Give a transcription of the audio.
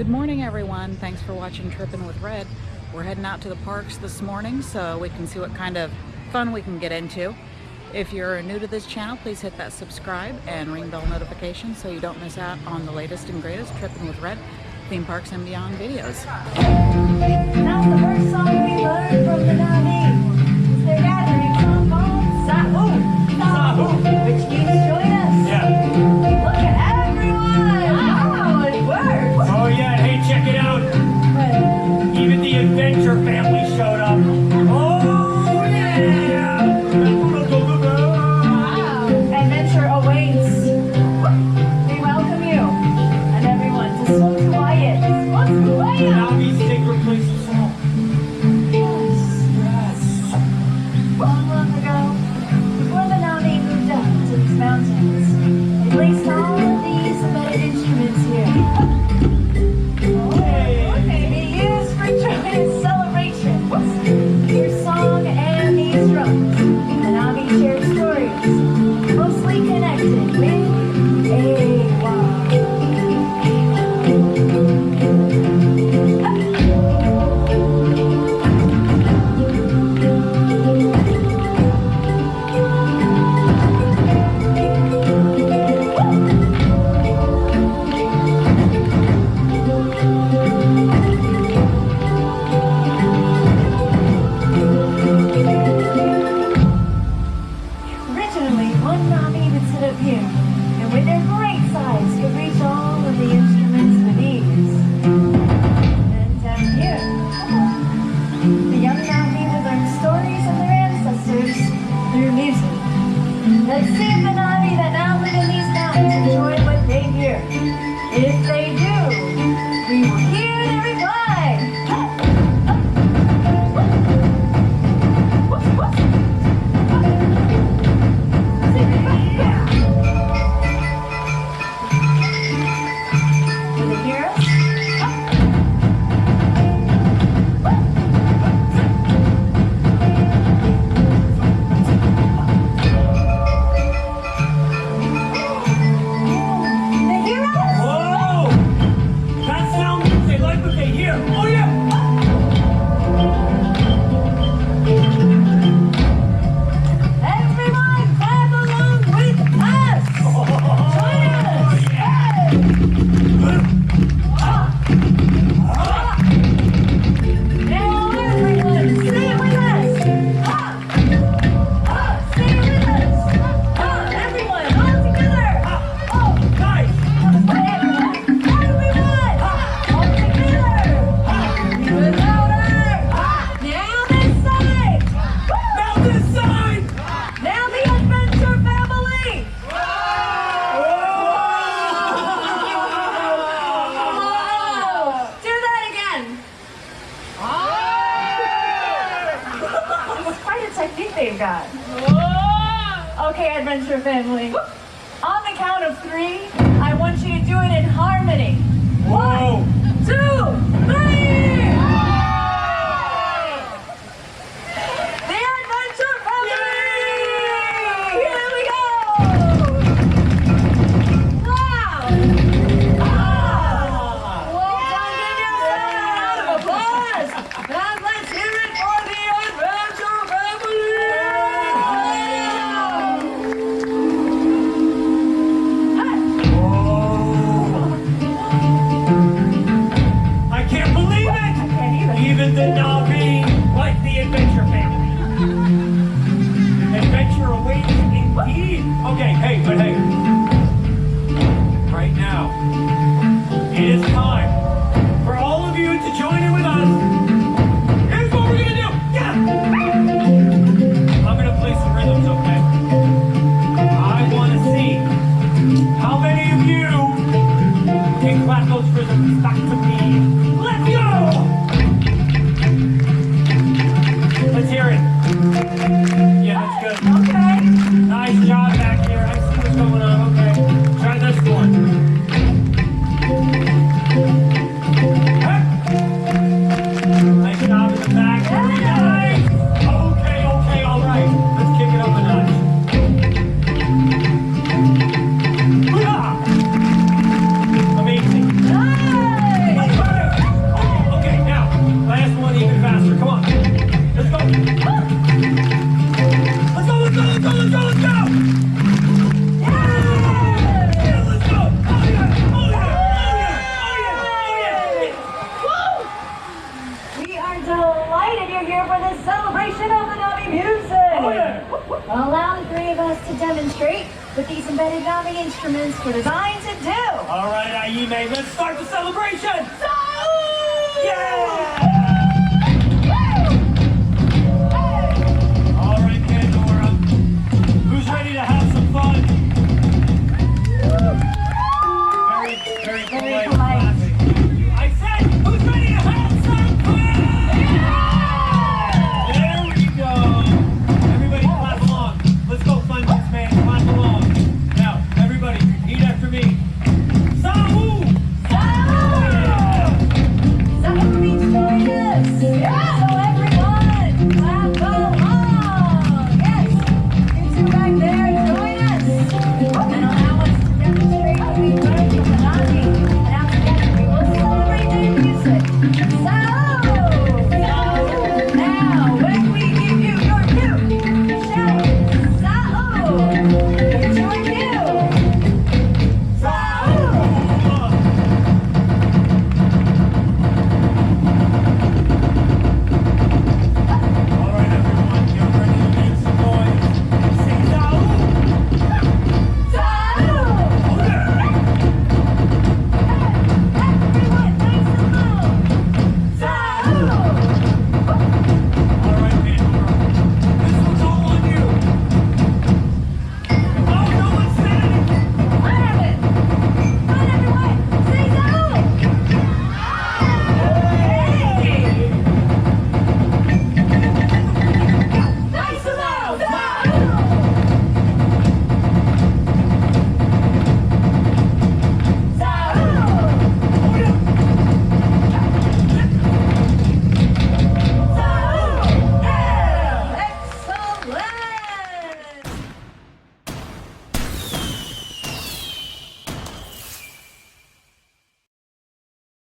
Good morning, everyone. Thanks for watching Trippin' with Red. We're heading out to the parks this morning so we can see what kind of fun we can get into. If you're new to this channel, please hit that subscribe and ring bell notification so you don't miss out on the latest and greatest Trippin' with Red theme parks and beyond videos. That's the first song we learned from the Navy. Their gathering song called Sahu. Sahu. Which means join us. Yeah. Look at everyone. Wow, it worked. Oh yeah, hey, check it out. Even the Adventure family showed up. Oh yeah. Wow. Adventure awaits. We welcome you and everyone to Smoke Quiet. Smoke Quiet. Navi's sacred place of song. Yes. Long ago, before the Navi moved up to these mountains, they placed all of these embedded instruments here. To be used for joyous celebrations. Your song and these drums. The Navi shared stories, mostly connected with a wow. Originally, one Navi would sit up here, and with their great size could reach all of the instruments with ease. And down here, the young Navi would learn stories of their ancestors through music. Let's see if the Navi that now live in these mountains enjoy what they hear. If they do, we will hear their reply. Do they hear us? They hear us? Whoa! That sound means they like what they hear. Oh yeah! Everyone, clap along with us! Join us! Now everyone, sing with us! Sing with us! Everyone, all together! Nice! Everyone! All together! Even louder! Now this side! Now this side! Now the Adventure family! Whoa! Do that again! It's quite a technique they've got. Okay, Adventure family. On the count of 3, I want you to do it in harmony. Whoa! 1, 2, 3! The Adventure family! Here we go! Wow! Well done, give yourself a round of applause! And let's hear it for the Adventure family! I can't believe it! I can't even. Even the Navi like the Adventure family. Adventure awaits indeed. Okay, hey, but hey. Right now, it is time for all of you to join in with us. Here's what we're gonna do. Yeah! I'm gonna play some rhythms, okay? I wanna see how many of you can clap those rhythms back to me. Let's go! Let's hear it. Yeah, that's good. Okay. Nice job back here. I see what's going on. Okay. Try this one. Hey. Nice job in the back. Very nice. Okay, all right. Let's kick it up a notch. Hoo-yah! Amazing. Nice! to demonstrate what these embedded valving instruments were designed to do. All right, Aime, let's start the celebration. Salute! Yeah!